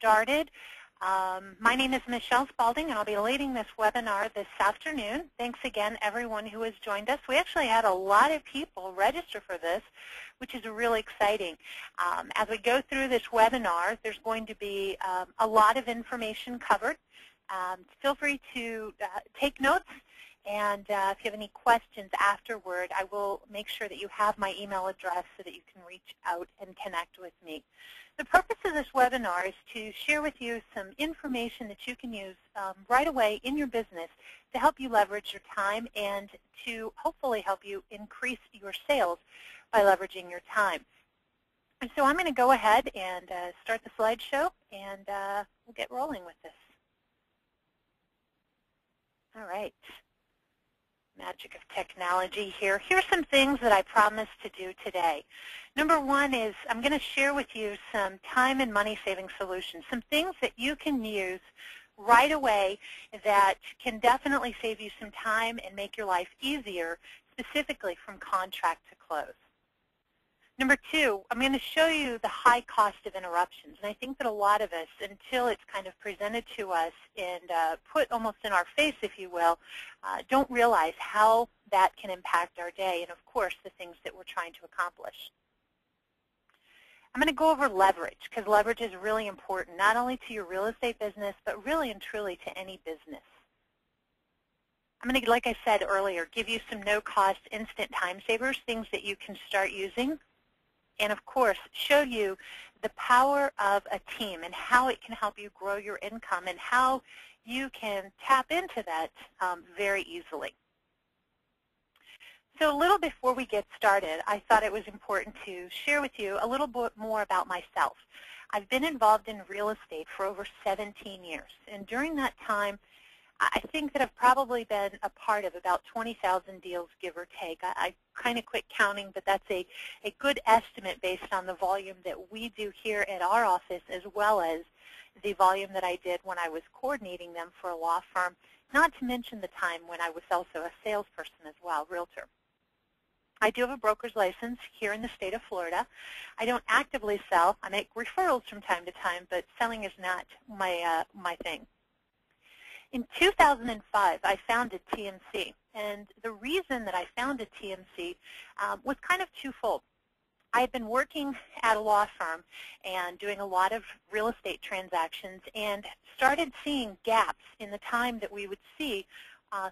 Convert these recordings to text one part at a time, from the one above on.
started. My name is Michelle Spalding, and I'll be leading this webinar this afternoon. Thanks again, everyone who has joined us. We actually had a lot of people register for this, which is really exciting. As we go through this webinar, there's going to be a lot of information covered. Feel free to take notes, and if you have any questions afterward, I will make sure that you have my email address so that you can reach out and connect with me. The purpose of this webinar is to share with you some information that you can use right away in your business to help you leverage your time and to hopefully help you increase your sales by leveraging your time. And so I'm going to go ahead and start the slideshow, and we'll get rolling with this. All right. Magic of technology here. Here's some things that I promised to do today. Number one is I'm going to share with you some time and money saving solutions, some things that you can use right away that can definitely save you some time and make your life easier, specifically from contract to close. Number two, I'm going to show you the high cost of interruptions. And I think that a lot of us, until it's kind of presented to us and put almost in our face, if you will, don't realize how that can impact our day and, of course, the things that we're trying to accomplish. I'm going to go over leverage, because leverage is really important, not only to your real estate business, but really and truly to any business. I'm going to, like I said earlier, give you some no-cost instant time savers, things that you can start using. And, of course, show you the power of a team and how it can help you grow your income and how you can tap into that very easily. So a little before we get started, I thought it was important to share with you a little bit more about myself. I've been involved in real estate for over 17 years. And during that time, I think that I've probably been a part of about 20,000 deals, give or take. I kind of quit counting, but that's a good estimate based on the volume that we do here at our office, as well as the volume that I did when I was coordinating them for a law firm, not to mention the time when I was also a salesperson as well, realtor. I do have a broker's license here in the state of Florida. I don't actively sell. I make referrals from time to time, but selling is not my thing. In 2005, I founded TMC, and the reason that I founded TMC was kind of twofold. I had been working at a law firm and doing a lot of real estate transactions and started seeing gaps in the time that we would see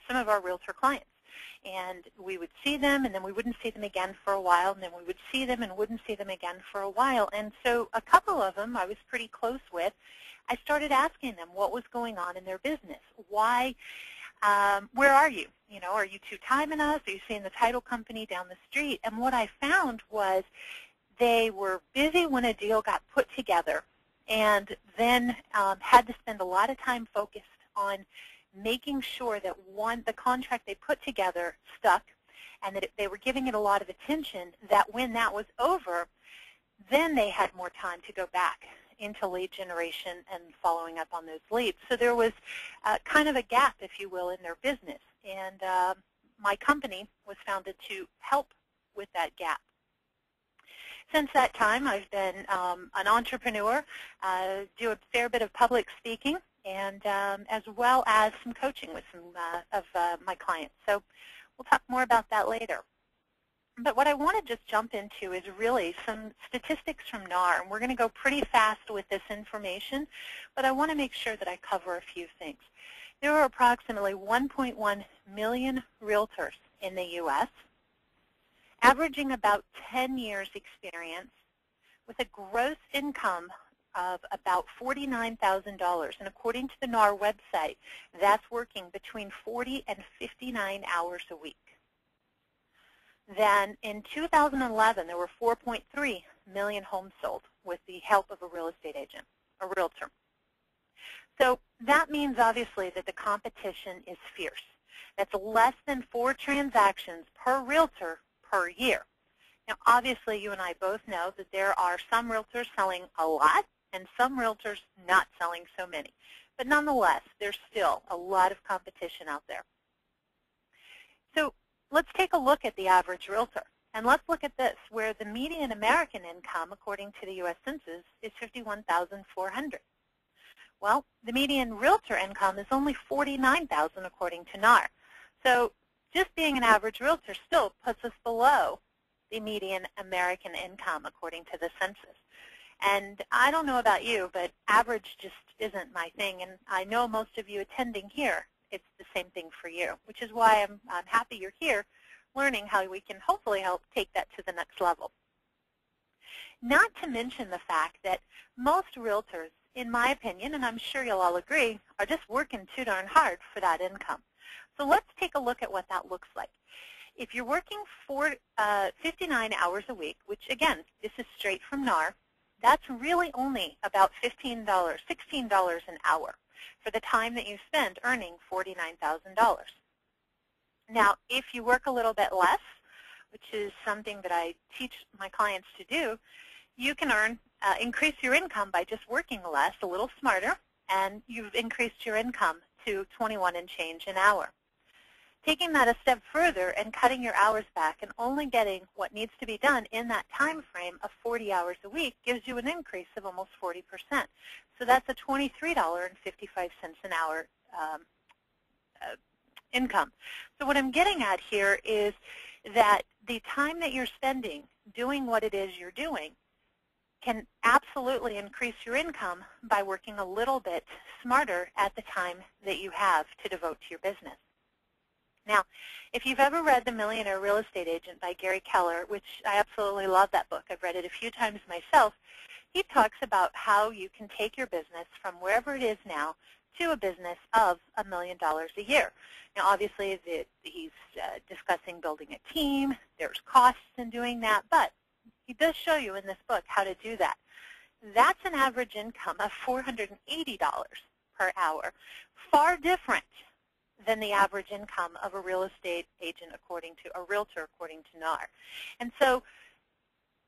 some of our realtor clients. And we would see them, and then we wouldn't see them again for a while, and then we would see them and wouldn't see them again for a while. And so a couple of them I was pretty close with. I started asking them what was going on in their business. Why, where are you? You know, are you two-timing us? Are you seeing the title company down the street? And what I found was they were busy when a deal got put together, and then had to spend a lot of time focused on making sure that the contract they put together stuck, and that they were giving it a lot of attention, that when that was over, then they had more time to go back into lead generation and following up on those leads. So there was kind of a gap, if you will, in their business. And my company was founded to help with that gap. Since that time, I've been an entrepreneur, do a fair bit of public speaking, and as well as some coaching with some of my clients. So we'll talk more about that later. But what I want to just jump into is really some statistics from NAR. And we're going to go pretty fast with this information, but I want to make sure that I cover a few things. There are approximately 1.1 million realtors in the U.S., averaging about 10 years experience with a gross income of about $49,000. And according to the NAR website, that's working between 40 and 59 hours a week. Then in 2011, there were 4.3 million homes sold with the help of a real estate agent, a realtor. So that means, obviously, that the competition is fierce. That's less than 4 transactions per realtor per year. Now, obviously, you and I both know that there are some realtors selling a lot and some realtors not selling so many. But nonetheless, there's still a lot of competition out there. So let's take a look at the average realtor. And let's look at this, where the median American income, according to the U.S. Census, is $51,400. Well, the median realtor income is only $49,000 according to NAR. So just being an average realtor still puts us below the median American income according to the census. And I don't know about you, but average just isn't my thing. And I know most of you attending here, it's the same thing for you, which is why I'm happy you're here learning how we can hopefully help take that to the next level. Not to mention the fact that most realtors, in my opinion, and I'm sure you'll all agree, are just working too darn hard for that income. So let's take a look at what that looks like. If you're working 59 hours a week, which again, this is straight from NAR, that's really only about $16 an hour for the time that you spend earning $49,000. Now, if you work a little bit less, which is something that I teach my clients to do, you can increase your income by just working less, a little smarter, and you've increased your income to 21 and change an hour. Taking that a step further and cutting your hours back and only getting what needs to be done in that time frame of 40 hours a week gives you an increase of almost 40%. So that's a $23.55 an hour income. So what I'm getting at here is that the time that you're spending doing what it is you're doing can absolutely increase your income by working a little bit smarter at the time that you have to devote to your business. Now, if you've ever read The Millionaire Real Estate Agent by Gary Keller, which I absolutely love that book, I've read it a few times myself, he talks about how you can take your business from wherever it is now to a business of $1 million a year. Now, obviously, he's discussing building a team. There's costs in doing that, but he does show you in this book how to do that. That's an average income of $480 per hour, far different than the average income of a real estate agent a realtor according to NAR. And so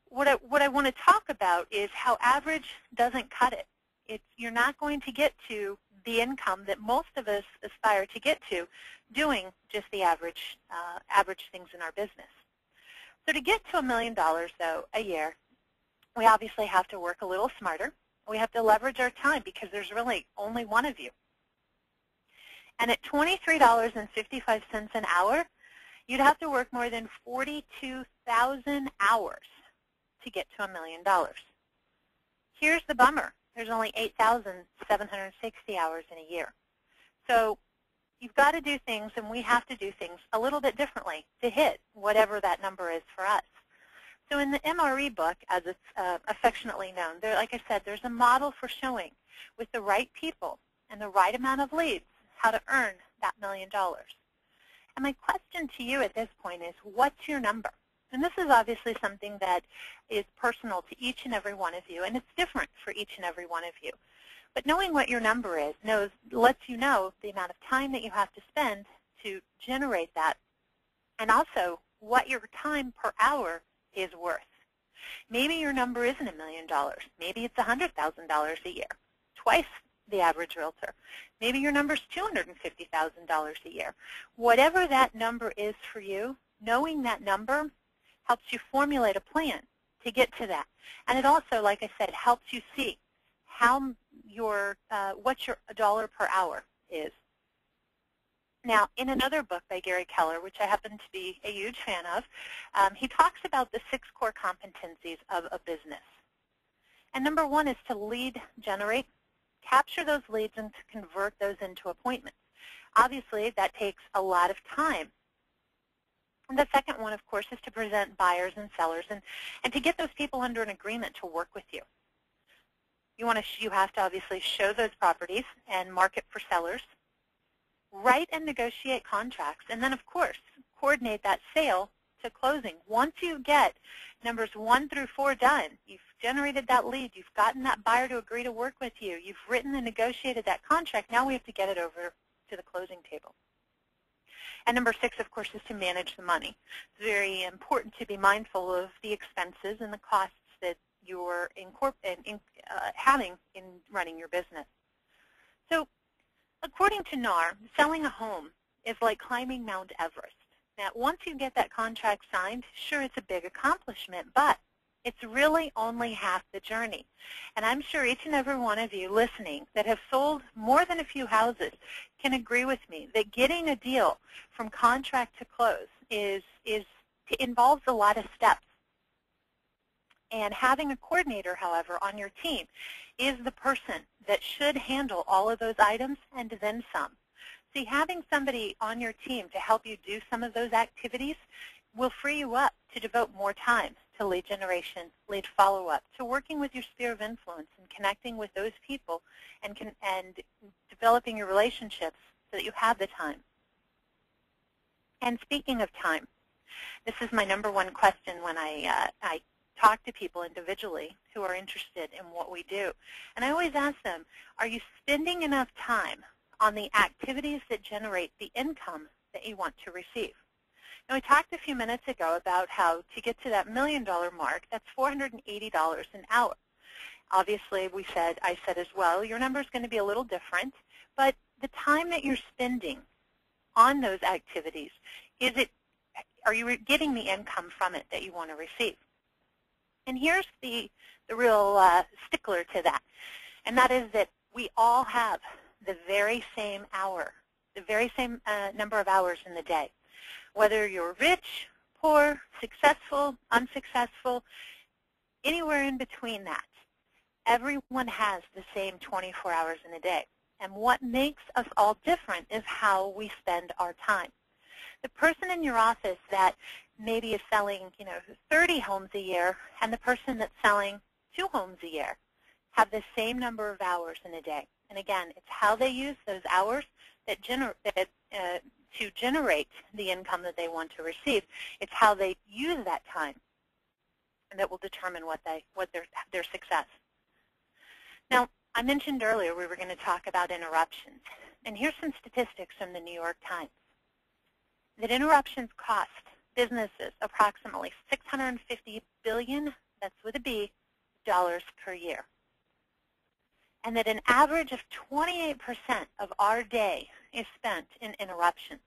what I want to talk about is how average doesn't cut it. You're not going to get to the income that most of us aspire to get to doing just the average things in our business. So to get to $1 million, though, a year, we obviously have to work a little smarter. We have to leverage our time because there's really only one of you. And at $23.55 an hour, you'd have to work more than 42,000 hours to get to $1 million. Here's the bummer. There's only 8,760 hours in a year. So you've got to do things, and we have to do things a little bit differently to hit whatever that number is for us. So in the MRE book, as it's affectionately known, like I said, there's a model for showing with the right people and the right amount of leads how to earn that $1 million. And my question to you at this point is, what's your number? And this is obviously something that is personal to each and every one of you, and it's different for each and every one of you. But knowing what your number is lets you know the amount of time that you have to spend to generate that, and also what your time per hour is worth. Maybe your number isn't $1 million. Maybe it's $100,000 a year, twice the average realtor. Maybe your number is $250,000 a year. Whatever that number is for you, knowing that number helps you formulate a plan to get to that. And it also, like I said, helps you see how what your dollar per hour is. Now, in another book by Gary Keller, which I happen to be a huge fan of, he talks about the 6 core competencies of a business. And number 1 is to lead generate, capture those leads, and to convert those into appointments. Obviously, that takes a lot of time. And the second one, of course, is to present buyers and sellers and to get those people under an agreement to work with you. You have to obviously show those properties and market for sellers, write and negotiate contracts, and then, of course, coordinate that sale to closing. Once you get numbers 1 through 4 done, you've generated that lead, you've gotten that buyer to agree to work with you, you've written and negotiated that contract, now we have to get it over to the closing table. And number 6, of course, is to manage the money. It's very important to be mindful of the expenses and the costs that you're having in running your business. So according to NAR, selling a home is like climbing Mount Everest. Now, once you get that contract signed, sure, it's a big accomplishment, but It's really only half the journey. And I'm sure each and every one of you listening that have sold more than a few houses can agree with me that getting a deal from contract to close involves a lot of steps. And having a coordinator, however, on your team is the person that should handle all of those items and then some. See, having somebody on your team to help you do some of those activities will free you up to devote more time to lead generation, lead follow-up, to working with your sphere of influence and connecting with those people and developing your relationships so that you have the time. And speaking of time, this is my number one question when I talk to people individually who are interested in what we do. And I always ask them, are you spending enough time on the activities that generate the income that you want to receive? Now, we talked a few minutes ago about how to get to that $1 million mark, that's $480 an hour. Obviously, I said as well, your number is going to be a little different, but the time that you're spending on those activities, are you getting the income from it that you want to receive? And here's the real stickler to that, and that is that we all have the very same hour, the very same number of hours in the day. Whether you're rich, poor, successful, unsuccessful, anywhere in between that, everyone has the same 24 hours in a day. And what makes us all different is how we spend our time. The person in your office that maybe is selling 30 homes a year and the person that's selling 2 homes a year have the same number of hours in a day. And again, it's how they use those hours that to generate the income that they want to receive. It's how they use that time and that will determine their success. Now, I mentioned earlier we were going to talk about interruptions. And here's some statistics from the New York Times. That interruptions cost businesses approximately $650 billion, that's with a B, dollars per year. And that an average of 28% of our day is spent in interruptions.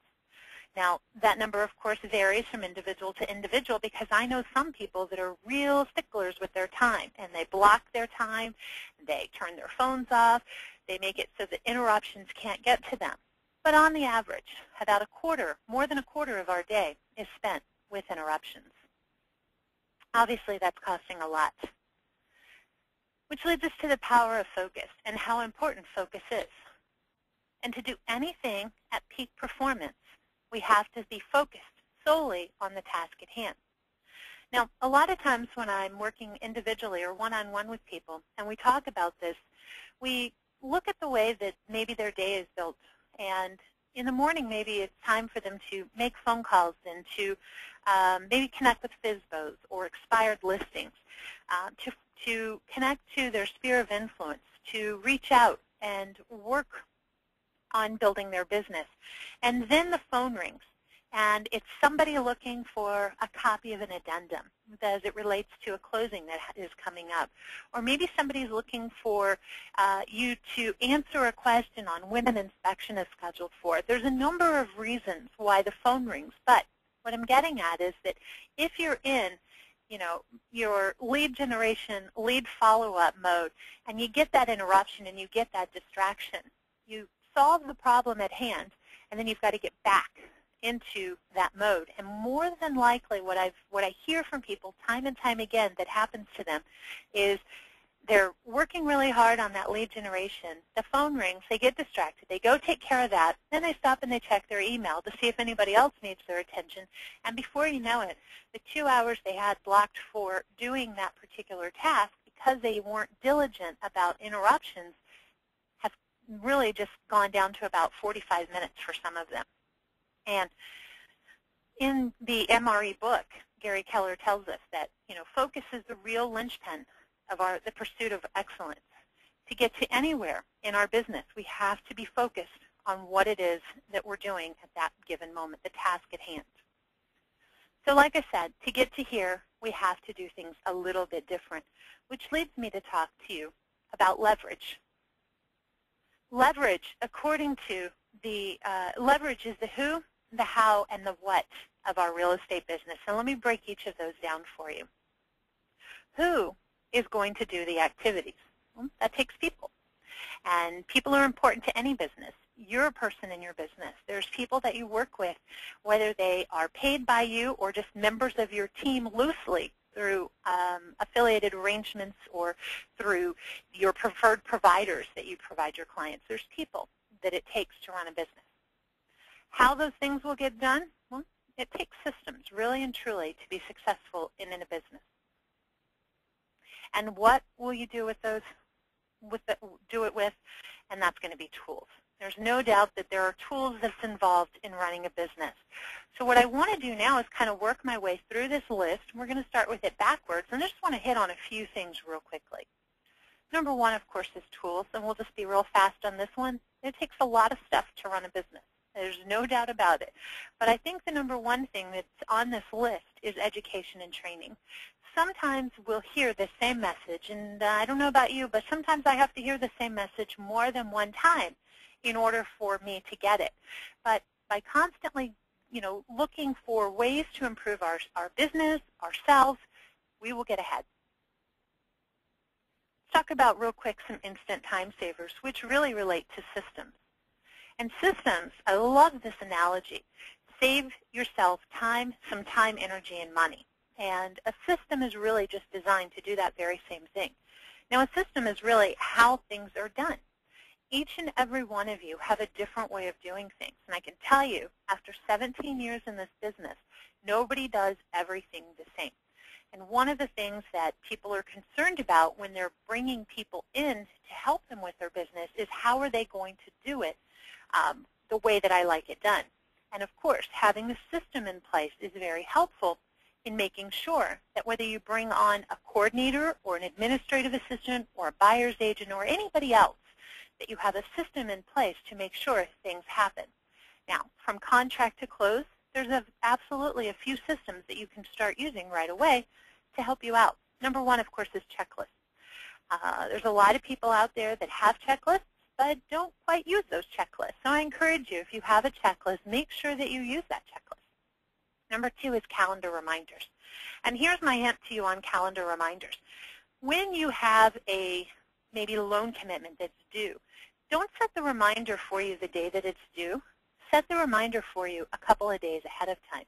Now, that number, of course, varies from individual to individual because I know some people that are real sticklers with their time, and they block their time, they turn their phones off, they make it so that interruptions can't get to them. But on the average, about more than a quarter of our day is spent with interruptions. Obviously, that's costing a lot. Which leads us to the power of focus and how important focus is. And to do anything at peak performance, we have to be focused solely on the task at hand. Now, a lot of times when I'm working individually or one-on-one with people and we talk about this, we look at the way that maybe their day is built. And in the morning, maybe it's time for them to make phone calls and to maybe connect with FSBOs or expired listings, to connect to their sphere of influence, to reach out and work on building their business. And then the phone rings, and it's somebody looking for a copy of an addendum as it relates to a closing that is coming up. Or maybe somebody's looking for you to answer a question on when an inspection is scheduled for. There's a number of reasons why the phone rings, but what I'm getting at is that if you're in your lead generation, lead follow-up mode, and you get that interruption and you get that distraction, you solve the problem at hand, and then you've got to get back into that mode. And more than likely what I hear from people time and time again that happens to them is they're working really hard on that lead generation. The phone rings, they get distracted, they go take care of that, then they stop and they check their email to see if anybody else needs their attention, and before you know it, the 2 hours they had blocked for doing that particular task because they weren't diligent about interruptions have really just gone down to about 45 minutes for some of them. And in the MRE book, Gary Keller tells us that focus is the real linchpin of the pursuit of excellence. To get to anywhere in our business, we have to be focused on what it is that we're doing at that given moment, the task at hand. So like I said, to get to here, we have to do things a little bit different, which leads me to talk to you about leverage. Leverage, according to the leverage is the who, the how, and the what of our real estate business. And let me break each of those down for you. who is going to do the activities? Well, that takes people. And people are important to any business. You're a person in your business. There's people that you work with, whether they are paid by you or just members of your team loosely through affiliated arrangements or through your preferred providers that you provide your clients. There's people that it takes to run a business. How those things will get done? Well, it takes systems, really and truly, to be successful in a business. And what will you do with those? And that's going to be tools. There's no doubt that there are tools that's involved in running a business. So what I want to do now is kind of work my way through this list. We're going to start with it backwards, and I just want to hit on a few things real quickly. Number one, of course, is tools, and we'll just be real fast on this one. It takes a lot of stuff to run a business. There's no doubt about it. But I think the number one thing that's on this list is education and training. Sometimes we'll hear the same message, and I don't know about you, but sometimes I have to hear the same message more than one time in order for me to get it. But by constantly, looking for ways to improve our business, ourselves, we will get ahead. Let's talk about real quick some instant time savers, which really relate to systems. And systems, I love this analogy. Save yourself time, some time, energy, and money. And a system is really just designed to do that very same thing. Now, a system is really how things are done. Each and every one of you have a different way of doing things. And I can tell you, after 17 years in this business, nobody does everything the same. And one of the things that people are concerned about when they're bringing people in to help them with their business is how are they going to do it the way that I like it done. And of course, having the system in place is very helpful in making sure that whether you bring on a coordinator or an administrative assistant or a buyer's agent or anybody else, that you have a system in place to make sure things happen. Now, from contract to close, there's absolutely a few systems that you can start using right away to help you out. Number one, of course, is checklists. There's a lot of people out there that have checklists, but don't quite use those checklists. So I encourage you, if you have a checklist, make sure that you use that checklist. Number two is calendar reminders. And here's my hint to you on calendar reminders. When you have a maybe loan commitment that's due, don't set the reminder for you the day that it's due. Set the reminder for you a couple of days ahead of time.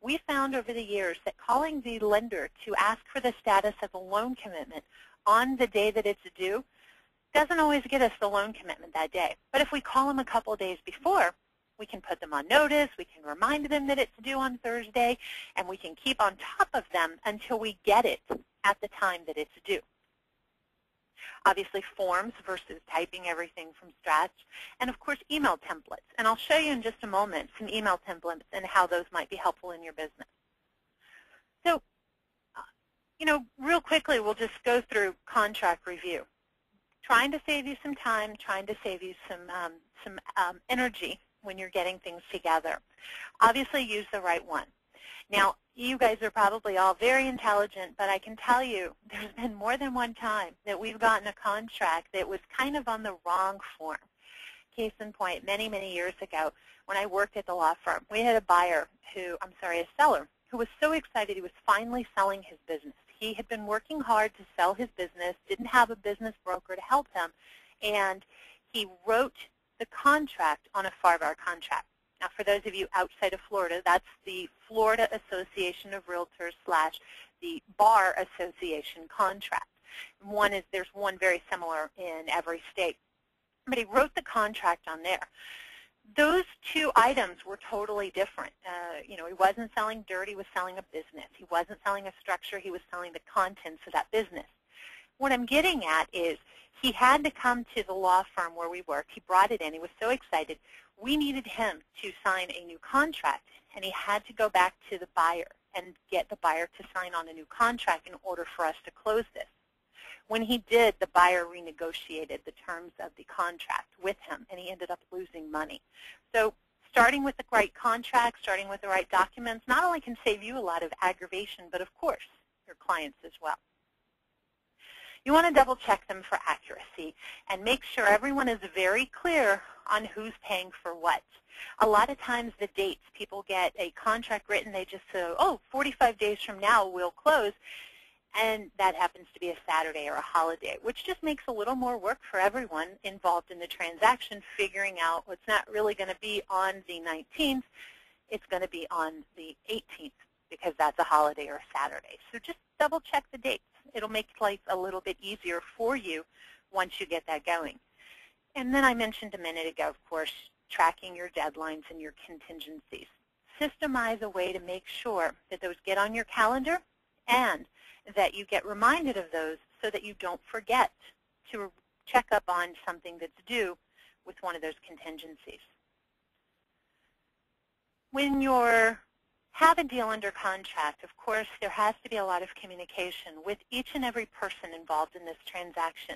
We found over the years that calling the lender to ask for the status of a loan commitment on the day that it's due doesn't always get us the loan commitment that day. But if we call them a couple of days before, we can put them on notice, we can remind them that it's due on Thursday, and we can keep on top of them until we get it at the time that it's due. Obviously, forms versus typing everything from scratch, and of course, email templates. And I'll show you in just a moment some email templates and how those might be helpful in your business. So, real quickly, we'll just go through contract review. Trying to save you some time, trying to save you some energy when you're getting things together. Obviously, use the right one. Now, you guys are probably all very intelligent, but I can tell you there's been more than one time that we've gotten a contract that was kind of on the wrong form. Case in point, many, many years ago, when I worked at the law firm, we had a seller who was so excited he was finally selling his business. He had been working hard to sell his business, didn't have a business broker to help him, and he wrote the contract on a 5-hour contract. Now, for those of you outside of Florida, that's the Florida Association of Realtors / the Bar Association contract. There's one very similar in every state. But he wrote the contract on there. Those two items were totally different. He wasn't selling dirt, he was selling a business. He wasn't selling a structure, he was selling the contents of that business. What I'm getting at is he had to come to the law firm where we worked. He brought it in. He was so excited. We needed him to sign a new contract, and he had to go back to the buyer and get the buyer to sign on a new contract in order for us to close this. When he did, the buyer renegotiated the terms of the contract with him, and he ended up losing money. So starting with the right contract, starting with the right documents, not only can save you a lot of aggravation, but of course, your clients as well. You want to double check them for accuracy and make sure everyone is very clear on who's paying for what. A lot of times the dates, people get a contract written, they just say, oh, 45 days from now we'll close. and that happens to be a Saturday or a holiday, which just makes a little more work for everyone involved in the transaction, figuring out what's not really going to be on the 19th, it's going to be on the 18th because that's a holiday or a Saturday. So just double check the dates. It'll make life a little bit easier for you once you get that going. And then I mentioned a minute ago, of course, tracking your deadlines and your contingencies. Systemize a way to make sure that those get on your calendar and that you get reminded of those so that you don't forget to check up on something that's due with one of those contingencies. When you have a deal under contract, of course, there has to be a lot of communication with each and every person involved in this transaction,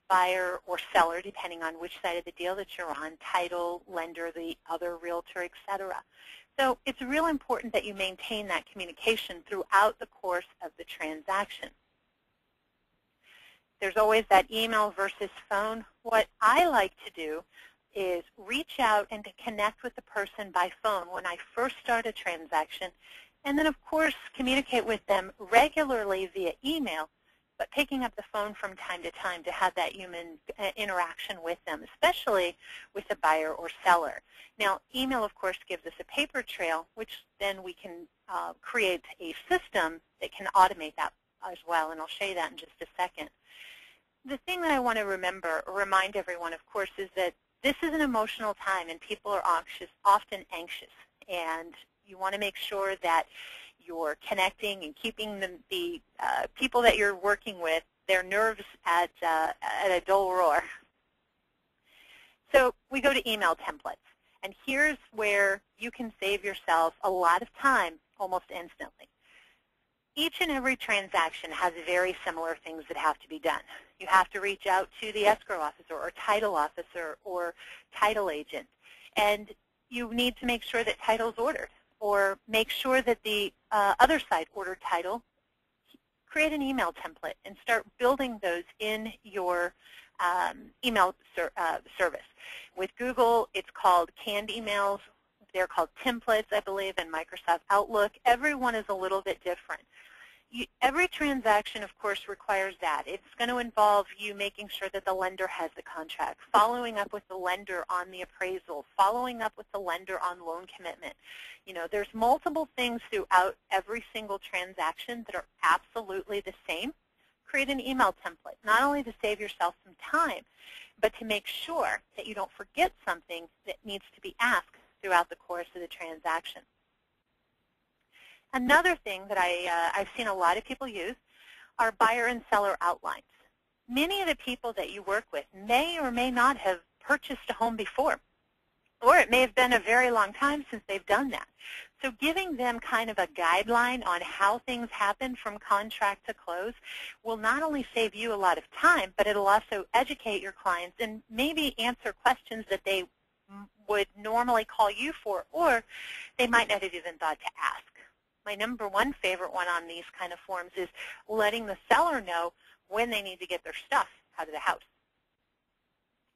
buyer or seller, depending on which side of the deal that you're on, title, lender, the other realtor, etc. So it's real important that you maintain that communication throughout the course of the transaction. There's always that email versus phone. What I like to do is reach out and to connect with the person by phone when I first start a transaction, and then, of course, communicate with them regularly via email, but picking up the phone from time to time to have that human interaction with them, especially with the buyer or seller. Now, email, of course, gives us a paper trail, which then we can create a system that can automate that as well, and I'll show you that in just a second. The thing that I want to remind everyone, of course, is that this is an emotional time, and people are often anxious, and you want to make sure that you're connecting and keeping the people that you're working with, their nerves at a dull roar. So we go to email templates, and here's where you can save yourself a lot of time almost instantly. Each and every transaction has very similar things that have to be done. You have to reach out to the escrow officer or title officer or title agent, and you need to make sure that title's ordered, or make sure that the other side ordered title. Create an email template and start building those in your email service. With Google, it's called canned emails. They're called templates, I believe, in Microsoft Outlook. Every one is a little bit different. Every transaction, of course, requires that. It's going to involve you making sure that the lender has the contract, following up with the lender on the appraisal, following up with the lender on loan commitment. You know, there's multiple things throughout every single transaction that are absolutely the same. Create an email template, not only to save yourself some time, but to make sure that you don't forget something that needs to be asked throughout the course of the transaction. Another thing that I've seen a lot of people use are buyer and seller outlines. Many of the people that you work with may or may not have purchased a home before, or it may have been a very long time since they've done that. So giving them kind of a guideline on how things happen from contract to close will not only save you a lot of time, but it'll also educate your clients and maybe answer questions that they would normally call you for, or they might not have even thought to ask. My number one favorite one on these kind of forms is letting the seller know when they need to get their stuff out of the house.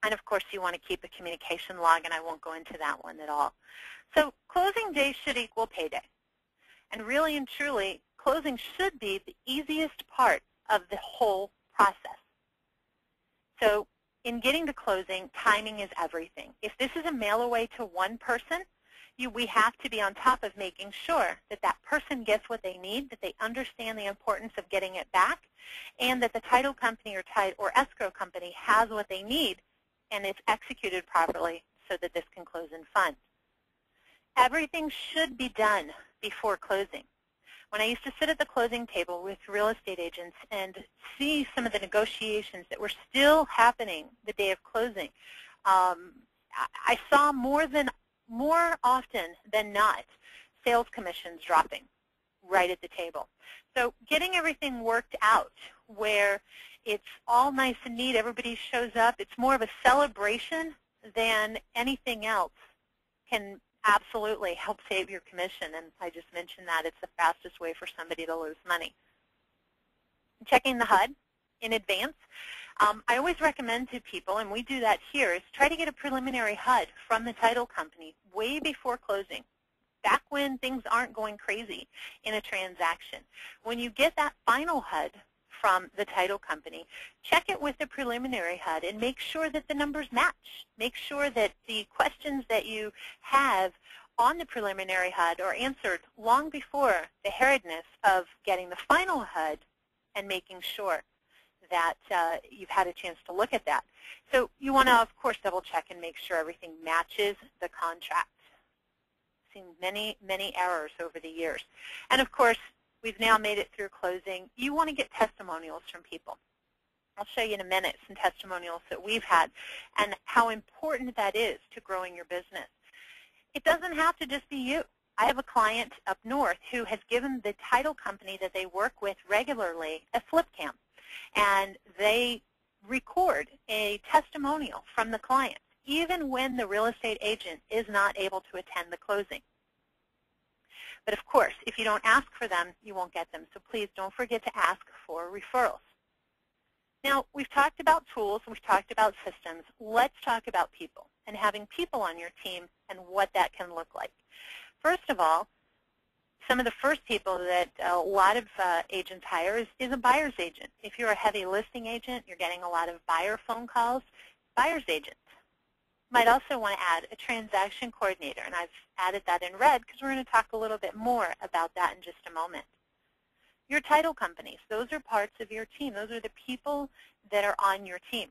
And, of course, you want to keep a communication log, and I won't go into that one at all. So closing day should equal payday. And really and truly, closing should be the easiest part of the whole process. So in getting to closing, timing is everything. If this is a mail away to one person, we have to be on top of making sure that that person gets what they need, that they understand the importance of getting it back, and that the title company or escrow company has what they need and it's executed properly so that this can close in funds. Everything should be done before closing. When I used to sit at the closing table with real estate agents and see some of the negotiations that were still happening the day of closing, I saw more often than not sales commissions dropping right at the table. So getting everything worked out where it's all nice and neat, everybody shows up, it's more of a celebration than anything else, can absolutely help save your commission. And I just mentioned that it's the fastest way for somebody to lose money. Checking the HUD in advance. I always recommend to people, and we do that here, is try to get a preliminary HUD from the title company way before closing. back when things aren't going crazy in a transaction. When you get that final HUD from the title company, check it with the preliminary HUD and make sure that the numbers match. Make sure that the questions that you have on the preliminary HUD are answered long before the hurriedness of getting the final HUD and making sure that you've had a chance to look at that. So you want to, of course, double check and make sure everything matches the contract. I've seen many, many errors over the years. And of course, we've now made it through closing. You want to get testimonials from people. I'll show you in a minute some testimonials that we've had and how important that is to growing your business. It doesn't have to just be you. I have a client up north who has given the title company that they work with regularly a flip cam, and they record a testimonial from the client, even when the real estate agent is not able to attend the closing. But of course, if you don't ask for them, you won't get them. So please don't forget to ask for referrals. Now, we've talked about tools, we've talked about systems. Let's talk about people and having people on your team and what that can look like. First of all, some of the first people that a lot of agents hire is a buyer's agent. If you're a heavy listing agent, you're getting a lot of buyer phone calls, buyer's agent. You might also want to add a transaction coordinator, and I've added that in red because we're going to talk a little bit more about that in just a moment. Your title companies, those are parts of your team. Those are the people that are on your team.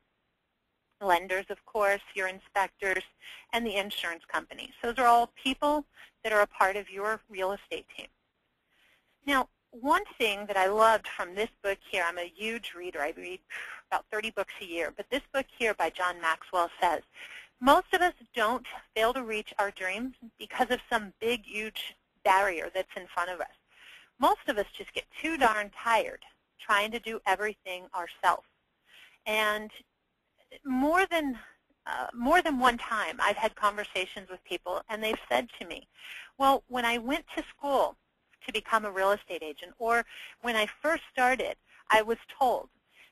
Lenders, of course, your inspectors, and the insurance companies. Those are all people that are a part of your real estate team. Now, one thing that I loved from this book here, I'm a huge reader. I read about 30 books a year. But this book here by John Maxwell says, most of us don't fail to reach our dreams because of some big, huge barrier that's in front of us. Most of us just get too darn tired trying to do everything ourselves. And more than one time, I've had conversations with people, and they've said to me, well, when I went to school to become a real estate agent, or when I first started, I was told,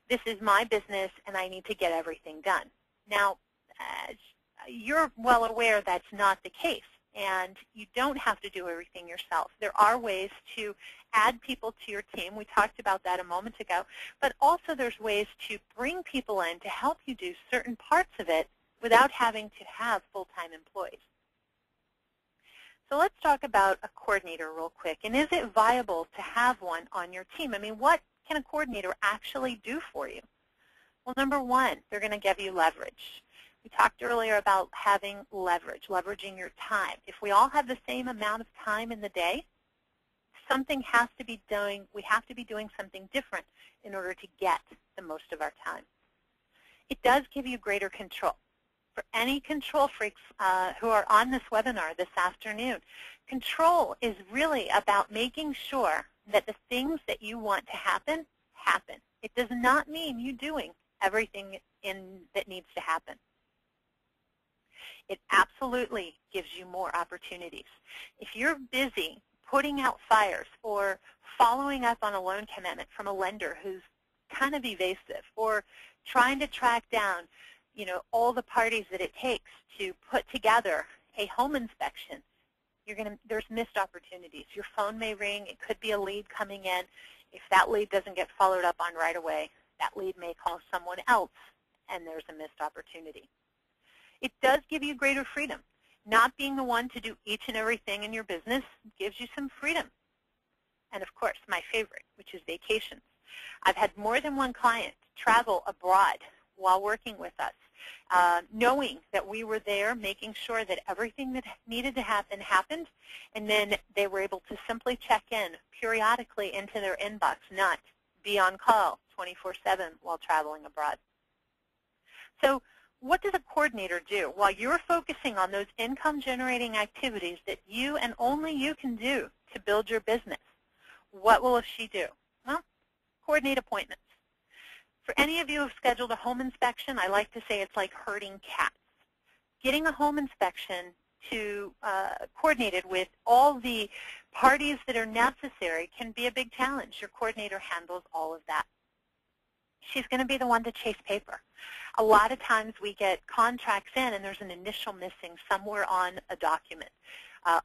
this is my business, and I need to get everything done. Now, you're well aware that's not the case, and you don't have to do everything yourself. There are ways to add people to your team. We talked about that a moment ago. But also there's ways to bring people in to help you do certain parts of it without having to have full-time employees. So let's talk about a coordinator real quick. And is it viable to have one on your team? I mean, what can a coordinator actually do for you? Well, number one, they're going to give you leverage. We talked earlier about having leverage, leveraging your time. If we all have the same amount of time in the day, something has to be doing, we have to be doing something different in order to get the most of our time. It does give you greater control. For any control freaks who are on this webinar this afternoon, control is really about making sure that the things that you want to happen, happen. It does not mean you doing everything that needs to happen. It absolutely gives you more opportunities. If you're busy putting out fires or following up on a loan commitment from a lender who's kind of evasive, or trying to track down, all the parties that it takes to put together a home inspection, there's missed opportunities. Your phone may ring. It could be a lead coming in. If that lead doesn't get followed up on right away, that lead may call someone else, and there's a missed opportunity. It does give you greater freedom. Not being the one to do each and everything in your business gives you some freedom. And of course, my favorite, which is vacations. I've had more than one client travel abroad while working with us, knowing that we were there, making sure that everything that needed to happen happened, and then they were able to simply check in periodically into their inbox, not be on call 24/7 while traveling abroad. So what does a coordinator do? While you're focusing on those income-generating activities that you and only you can do to build your business, what will she do? Well, coordinate appointments. For any of you who have scheduled a home inspection, I like to say it's like herding cats. Getting a home inspection to coordinated with all the parties that are necessary can be a big challenge. Your coordinator handles all of that. She's going to be the one to chase paper. A lot of times we get contracts in and there's an initial missing somewhere on a document.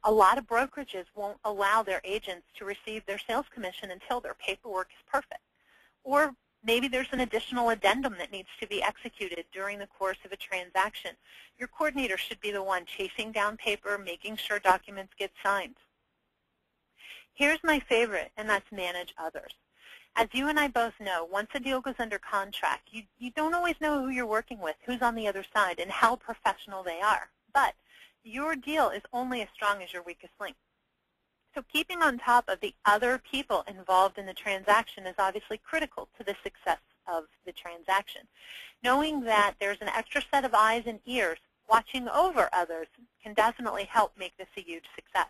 A lot of brokerages won't allow their agents to receive their sales commission until their paperwork is perfect. Or maybe there's an additional addendum that needs to be executed during the course of a transaction. Your coordinator should be the one chasing down paper, making sure documents get signed. Here's my favorite, and that's manage others. As you and I both know, once a deal goes under contract, you don't always know who you're working with, who's on the other side, and how professional they are. But your deal is only as strong as your weakest link. So keeping on top of the other people involved in the transaction is obviously critical to the success of the transaction. Knowing that there's an extra set of eyes and ears watching over others can definitely help make this a huge success.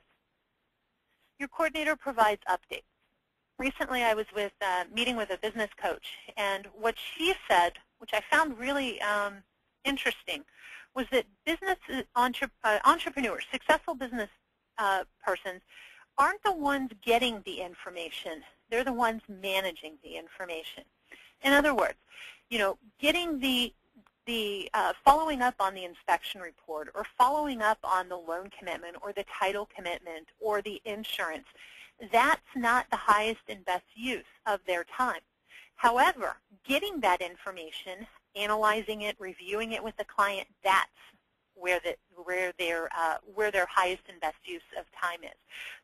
Your coordinator provides updates. Recently I was meeting with a business coach, and what she said, which I found really interesting, was that entrepreneurs, successful business persons, aren't the ones getting the information. They're the ones managing the information. In other words, getting the following up on the inspection report, or following up on the loan commitment, or the title commitment, or the insurance, that's not the highest and best use of their time. However, getting that information, analyzing it, reviewing it with the client, that's where their highest and best use of time is.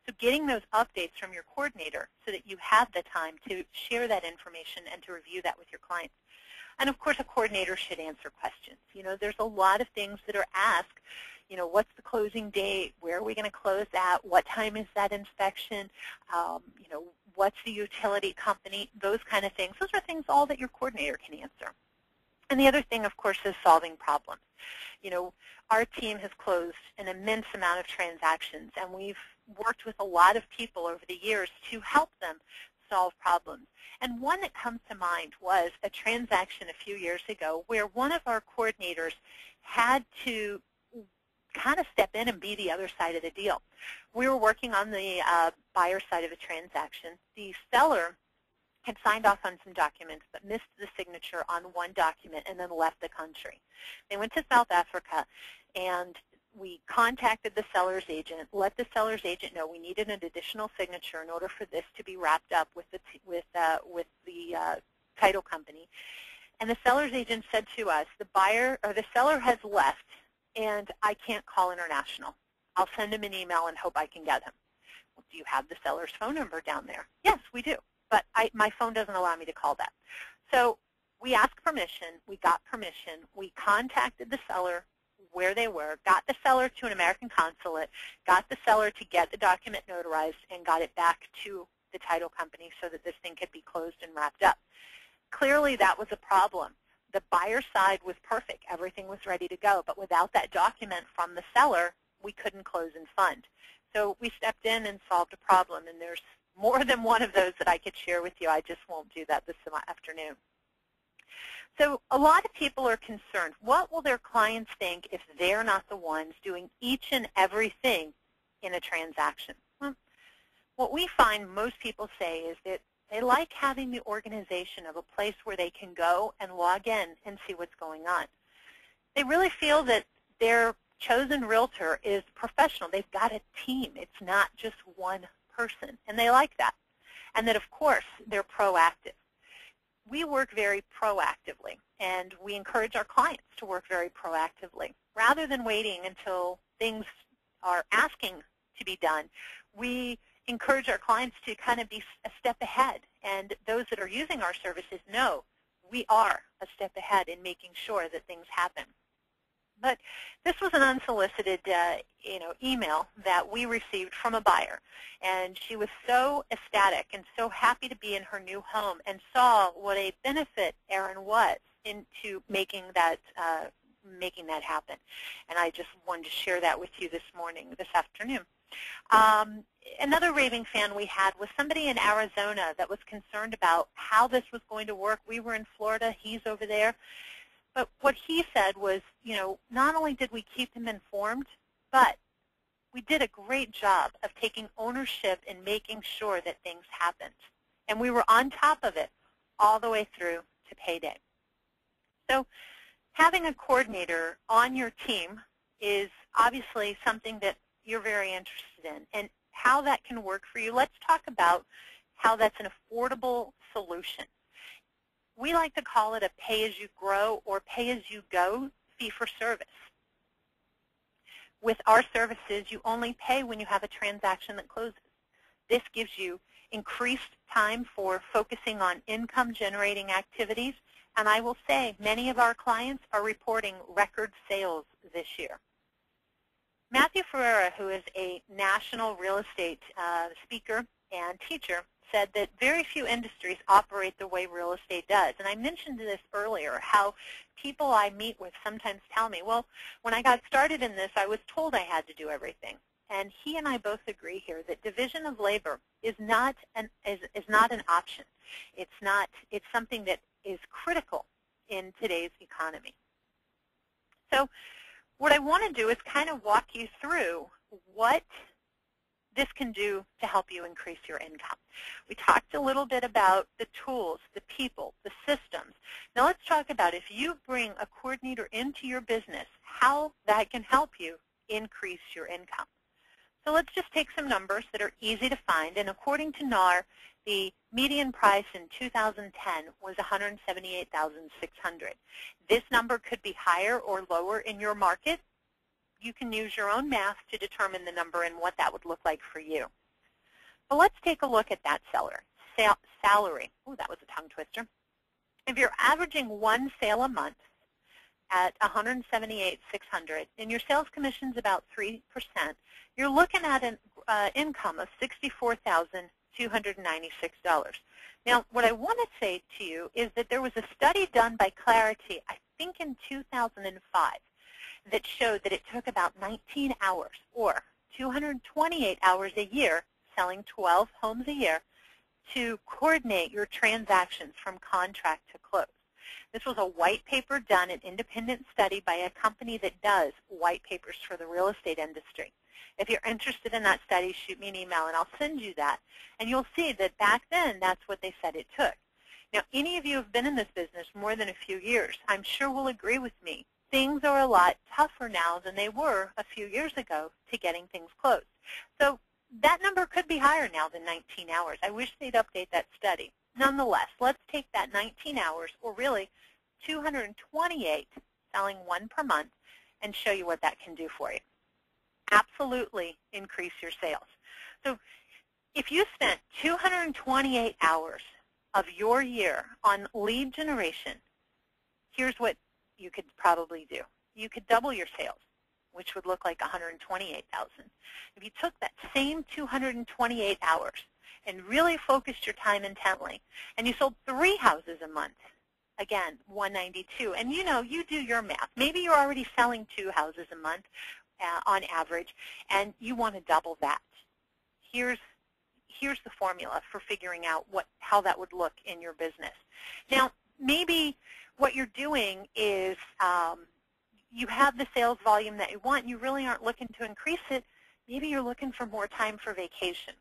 So getting those updates from your coordinator so that you have the time to share that information and to review that with your clients. And of course, a coordinator should answer questions. There's a lot of things that are asked. What's the closing date? Where are we going to close at? What time is that inspection? What's the utility company? Those kind of things. Those are things all that your coordinator can answer. And the other thing, of course, is solving problems. Our team has closed an immense amount of transactions, and we've worked with a lot of people over the years to help them solve problems. And one that comes to mind was a transaction a few years ago where one of our coordinators had to kind of step in and be the other side of the deal. We were working on the buyer side of a transaction. The seller had signed off on some documents but missed the signature on one document and then left the country. They went to South Africa, and we contacted the seller's agent, let the seller's agent know we needed an additional signature in order for this to be wrapped up with the title company. And the seller's agent said to us, the seller has left, and I can't call international. I'll send him an email and hope I can get him. Well, do you have the seller's phone number down there? Yes, we do. But my phone doesn't allow me to call that. So we asked permission. We got permission. We contacted the seller where they were, got the seller to an American consulate, got the seller to get the document notarized, and got it back to the title company so that this thing could be closed and wrapped up. Clearly, that was a problem. The buyer side was perfect. Everything was ready to go. But without that document from the seller, we couldn't close and fund. So we stepped in and solved a problem, and there's more than one of those that I could share with you. I just won't do that this afternoon. So a lot of people are concerned. What will their clients think if they're not the ones doing each and everything in a transaction? Well, what we find most people say is that they like having the organization of a place where they can go and log in and see what's going on. They really feel that their chosen realtor is professional. They've got a team. It's not just one person, and they like that. And that, of course, they're proactive. We work very proactively, and we encourage our clients to work very proactively. Rather than waiting until things are asking to be done, we encourage our clients to kind of be a step ahead, and those that are using our services know we are a step ahead in making sure that things happen. But this was an unsolicited email that we received from a buyer, and she was so ecstatic and so happy to be in her new home and saw what a benefit Erin was into making that happen. And I just wanted to share that with you this afternoon. Another raving fan we had was somebody in Arizona that was concerned about how this was going to work. We were in Florida. He's over there. But what he said was, not only did we keep him informed, but we did a great job of taking ownership and making sure that things happened. And we were on top of it all the way through to payday. So having a coordinator on your team is obviously something that you're very interested in and how that can work for you. Let's talk about how that's an affordable solution. We like to call it a pay-as-you-grow or pay-as-you-go fee-for-service. With our services, you only pay when you have a transaction that closes. This gives you increased time for focusing on income-generating activities, and I will say many of our clients are reporting record sales this year. Matthew Ferreira, who is a national real estate speaker and teacher, said that very few industries operate the way real estate does. And I mentioned this earlier, how people I meet with sometimes tell me, well, when I got started in this, I was told I had to do everything. And he and I both agree here that division of labor is not an option. It's something that is critical in today's economy. So what I want to do is kind of walk you through what this can do to help you increase your income. We talked a little bit about the tools, the people, the systems. Now let's talk about if you bring a coordinator into your business, how that can help you increase your income. So let's just take some numbers that are easy to find. And according to NAR, the median price in 2010 was $178,600. This number could be higher or lower in your market. You can use your own math to determine the number and what that would look like for you. But let's take a look at that salary. Oh, that was a tongue twister. If you're averaging one sale a month at $178,600 and your sales commission is about 3%, you're looking at an income of $64,296. Now, what I want to say to you is that there was a study done by Clarity, I think in 2005, that showed that it took about 19 hours or 228 hours a year, selling 12 homes a year, to coordinate your transactions from contract to close. This was a white paper done, an independent study by a company that does white papers for the real estate industry. If you're interested in that study, shoot me an email and I'll send you that. And you'll see that back then, that's what they said it took. Now, any of you who have been in this business more than a few years, I'm sure will agree with me. Things are a lot tougher now than they were a few years ago to getting things closed. So that number could be higher now than 19 hours. I wish they'd update that study. Nonetheless, let's take that 19 hours, or really 228, selling one per month, and show you what that can do for you. Absolutely increase your sales. So if you spent 228 hours of your year on lead generation, here's what you could probably do. You could double your sales, which would look like $128,000. If you took that same 228 hours and really focused your time intently, and you sold 3 houses a month, again, $192. And you know, you do your math. Maybe you're already selling 2 houses a month on average, and you want to double that. Here's the formula for figuring out how that would look in your business. Now, maybe what you're doing is you have the sales volume that you want, and you really aren't looking to increase it. Maybe you're looking for more time for vacation.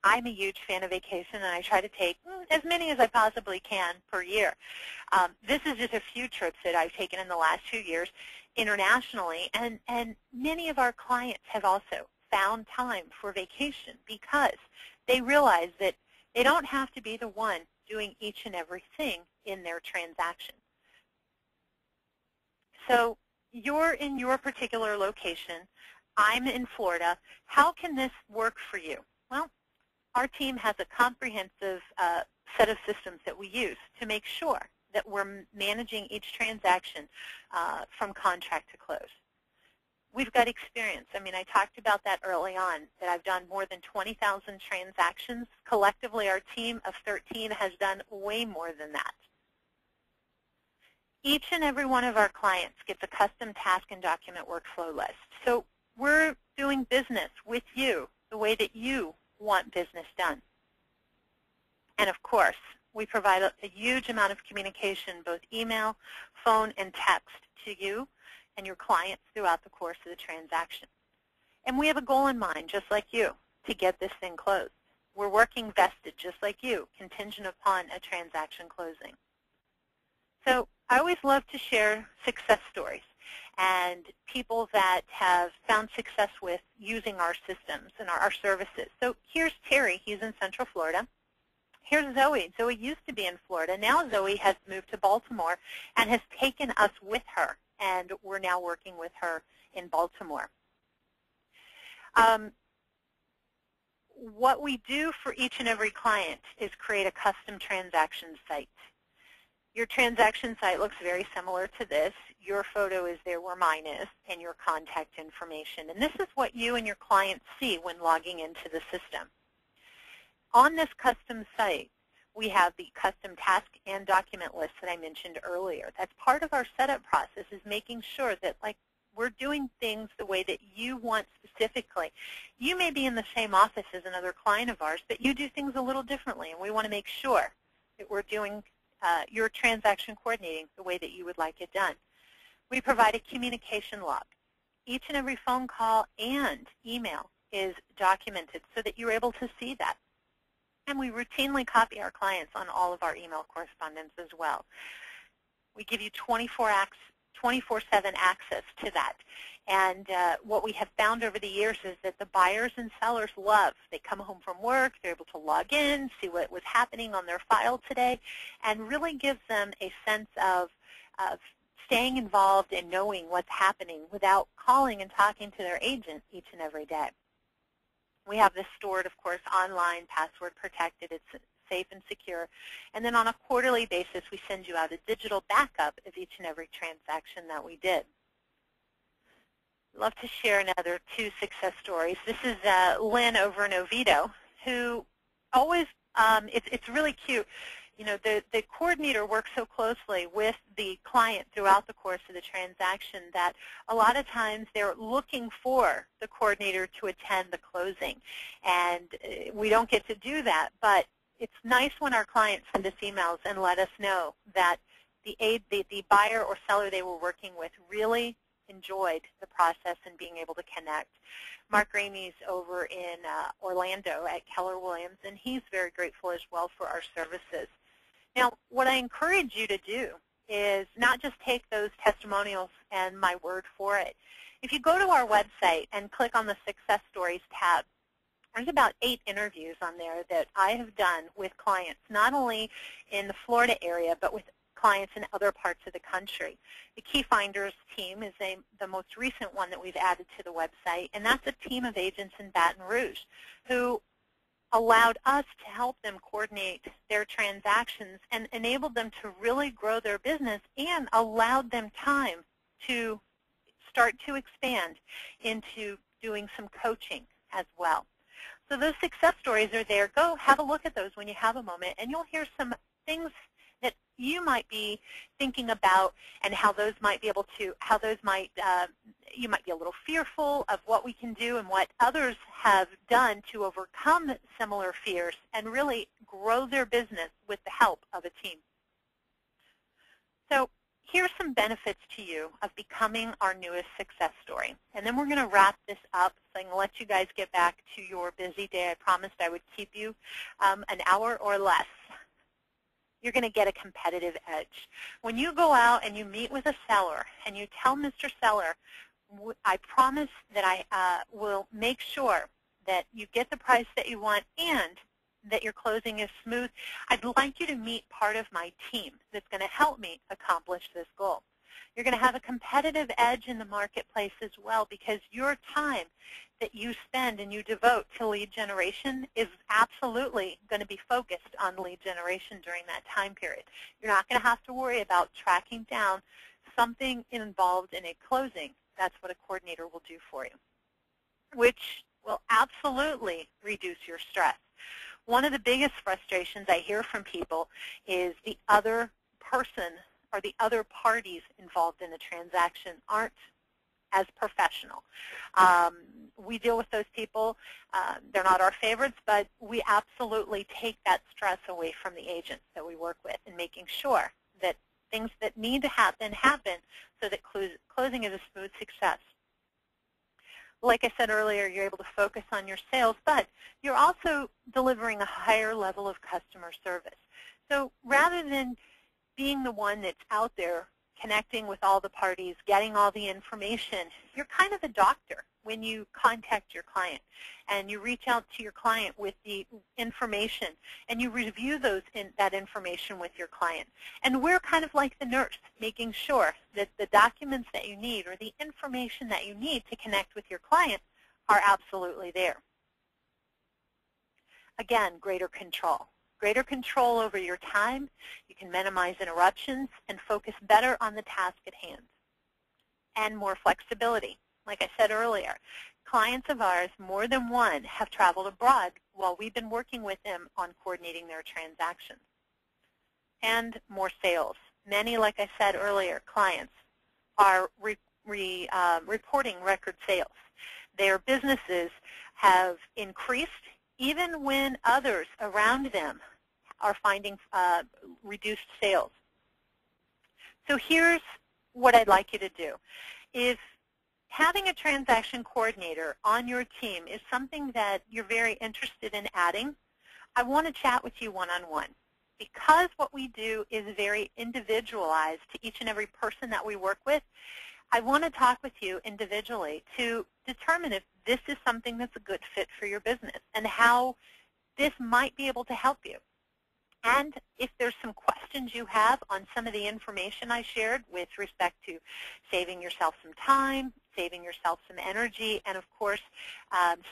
I'm a huge fan of vacation, and I try to take as many as I possibly can per year. This is just a few trips that I've taken in the last 2 years internationally, and many of our clients have also found time for vacation because they realize that they don't have to be the one doing each and everything in their transaction. So you're in your particular location. I'm in Florida. How can this work for you? Well, our team has a comprehensive set of systems that we use to make sure that we're managing each transaction from contract to close. We've got experience. I mean, I talked about that early on, that I've done more than 20,000 transactions. Collectively, our team of 13 has done way more than that. Each and every one of our clients gets a custom task and document workflow list. So we're doing business with you the way that you want business done. And of course, we provide a huge amount of communication, both email, phone, and text to you and your clients throughout the course of the transaction. And we have a goal in mind, just like you, to get this thing closed. We're working vested, just like you, contingent upon a transaction closing. So I always love to share success stories. and people that have found success with using our systems and our services. So here's Terry. He's in Central Florida. Here's Zoe. Zoe used to be in Florida. Now Zoe has moved to Baltimore and has taken us with her, and we're now working with her in Baltimore. What we do for each and every client is create a custom transaction site. Your transaction site looks very similar to this. Your photo is there where mine is, and your contact information. And this is what you and your clients see when logging into the system. On this custom site, we have the custom task and document list that I mentioned earlier. That's part of our setup process, is making sure that we're doing things the way that you want specifically. You may be in the same office as another client of ours, but you do things a little differently, and we want to make sure that we're doing your transaction coordinating the way that you would like it done. We provide a communication log. Each and every phone call and email is documented so that you're able to see that. And we routinely copy our clients on all of our email correspondence as well. We give you 24/7 access to that. And what we have found over the years is that the buyers and sellers love. They come home from work, they're able to log in, see what was happening on their file today, and really gives them a sense of staying involved and knowing what's happening without calling and talking to their agent each and every day. We have this stored, of course, online, password protected. It's safe and secure. And then on a quarterly basis, we send you out a digital backup of each and every transaction that we did. I'd love to share another 2 success stories. This is Lynn over in Oviedo, who always, it's really cute. You know, the coordinator works so closely with the client throughout the course of the transaction that a lot of times they're looking for the coordinator to attend the closing. And we don't get to do that, but it's nice when our clients send us emails and let us know that the buyer or seller they were working with really enjoyed the process and being able to connect. Mark Ramey's over in Orlando at Keller Williams, and he's very grateful as well for our services. Now, what I encourage you to do is not just take those testimonials and my word for it. If you go to our website and click on the Success Stories tab, there's about 8 interviews on there that I have done with clients, not only in the Florida area, but with clients in other parts of the country. The Key Finders team is the most recent one that we've added to the website, and that's a team of agents in Baton Rouge who allowed us to help them coordinate their transactions and enabled them to really grow their business and allowed them time to start to expand into doing some coaching as well. So those success stories are there. Go have a look at those when you have a moment, and you'll hear some things that you might be thinking about and how those might be able to, you might be a little fearful of what we can do and what others have done to overcome similar fears and really grow their business with the help of a team. So here's some benefits to you of becoming our newest success story. And then we're going to wrap this up, so I'm going to let you guys get back to your busy day. I promised I would keep you an hour or less. You're going to get a competitive edge. When you go out and you meet with a seller and you tell Mr. Seller, I promise that I will make sure that you get the price that you want and that your closing is smooth, I'd like you to meet part of my team that's going to help me accomplish this goal. You're going to have a competitive edge in the marketplace as well, because your time that you spend and you devote to lead generation is absolutely going to be focused on lead generation during that time period. You're not going to have to worry about tracking down something involved in a closing. That's what a coordinator will do for you, which will absolutely reduce your stress. One of the biggest frustrations I hear from people is the other person or the other parties involved in the transaction aren't as professional. We deal with those people. They're not our favorites, but we absolutely take that stress away from the agents that we work with and making sure that things that need to happen so that closing is a smooth success. Like I said earlier, you're able to focus on your sales, but you're also delivering a higher level of customer service. So rather than being the one that's out there connecting with all the parties, getting all the information. You're kind of a doctor when you contact your client and you reach out to your client with the information and you review that information with your client. And we're kind of like the nurse, making sure that the documents that you need or the information that you need to connect with your client are absolutely there. Again, greater control. Greater control over your time. You can minimize interruptions and focus better on the task at hand. And more flexibility. Like I said earlier, clients of ours, more than one, have traveled abroad while we've been working with them on coordinating their transactions. And more sales. Many, like I said earlier, clients are reporting record sales. Their businesses have increased even when others around them are finding reduced sales. So here's what I'd like you to do. If having a transaction coordinator on your team is something that you're very interested in adding, I want to chat with you one-on-one. Because what we do is very individualized to each and every person that we work with, I want to talk with you individually to determine if this is something that's a good fit for your business and how this might be able to help you. And if there's some questions you have on some of the information I shared with respect to saving yourself some time, saving yourself some energy, and of course,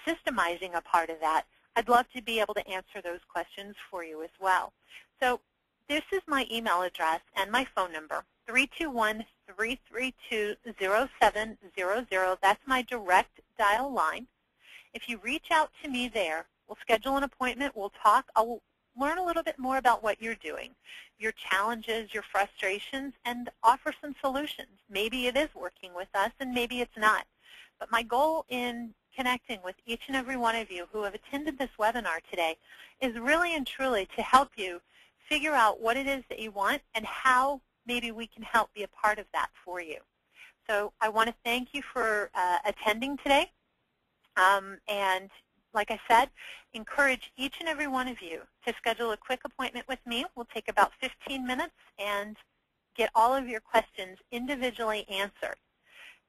systemizing a part of that, I'd love to be able to answer those questions for you as well. So this is my email address and my phone number, 321-332-0700. That's my direct dial line. If you reach out to me there, we'll schedule an appointment, we'll talk, I'll learn a little bit more about what you're doing, your challenges, your frustrations, and offer some solutions. Maybe it is working with us and maybe it's not. But my goal in connecting with each and every one of you who have attended this webinar today is really and truly to help you figure out what it is that you want and how maybe we can help be a part of that for you. So I want to thank you for attending today. And like I said, encourage each and every one of you to schedule a quick appointment with me. We'll take about 15 minutes and get all of your questions individually answered.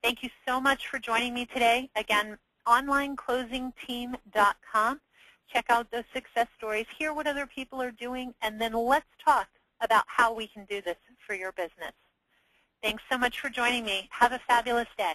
Thank you so much for joining me today. Again, onlineclosingteam.com. Check out those success stories, hear what other people are doing, and then let's talk about how we can do this for your business. Thanks so much for joining me. Have a fabulous day.